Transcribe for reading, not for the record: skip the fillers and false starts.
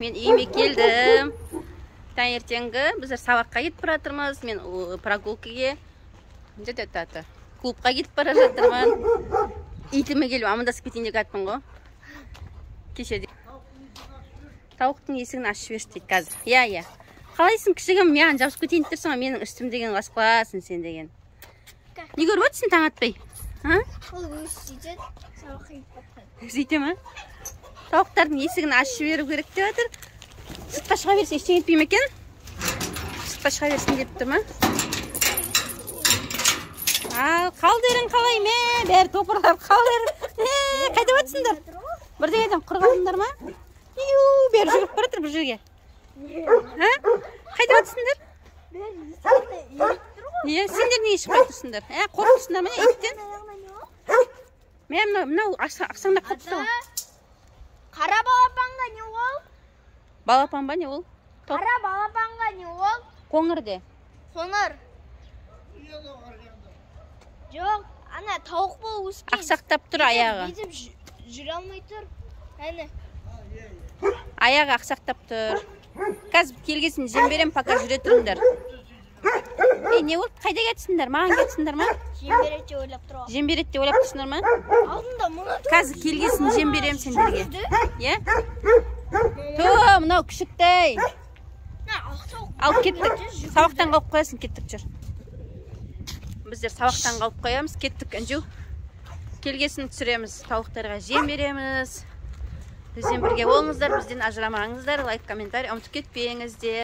Мен үйіме келдім. Таңертеңгі біздер сабаққа кетіп бара жатырмыз. Мен прогулкаге, клубқа кетіп бара жатырмын. Итіме келіп амандасып кетейін деп жатырмын ғой. Кешеде. Тауықтың есігін ашып жіберші дейді қазір. Иә. Қалайсың кішігім, маған жабысып кетейін деп тұрсың, менің үстім деген басып қаласың сен деген. Не көріп отырсың таң атпай? Ол өз сөйтеді, сабаққа кетіп бара. Сөйте ме? Тауықтардың есігін ашып жіберу керек деп жатыр. Сыртқа шыға берсін, ештеңе етпей ме екен? Сыртқа шыға берсін деп тұр ма? Ал, қалдырың қалай ме? Бәрі топырлар қалдырың. Қайда батсыңдар? Бірдеңеден құрғалыңдар ма? Бәрі жүгіріп бара жатыр бұл жерге. Қайда батсыңдар? Сендер неге шықпай тұрсыңдар? Қорқып тұрсыңдар ма иттен? Мынау ақсаңдап қалып тұр ғой. Қара балапанға не ол? Балапан ба не ол? Қара балапанға не ол? Қоңыр де. Қоңыр. Жоқ, ана тауық болып өскен. Ақсақтап тұр аяғы. Бүйтіп жүре алмай тұр. Әне. Аяғы ақсақтап тұр. Қазір келгесін жем берем, пока жүре тұрыңдар. Не ол? Қайда кетсіңдер? Маған кетсіңдер ма? Жем береді деп ойлап тұр. Жем береді деп ойлап тұрсыңдар ма? Алдында мұны тұр. Қазір келгесін жем берем сендерге. Е? Мынау күшіктей. Алып кеттік. Сабақтан қалып қоясың, кеттік жүр. Біздер сабақтан қалып қоямыз, кеттік Інжу. Келгесін түсіреміз, тауықтарға жем береміз. Бізден бірге болыңыздар, бізден ажырамаңыздар. Лайк, комментарий ұмытып кетпеңіздер.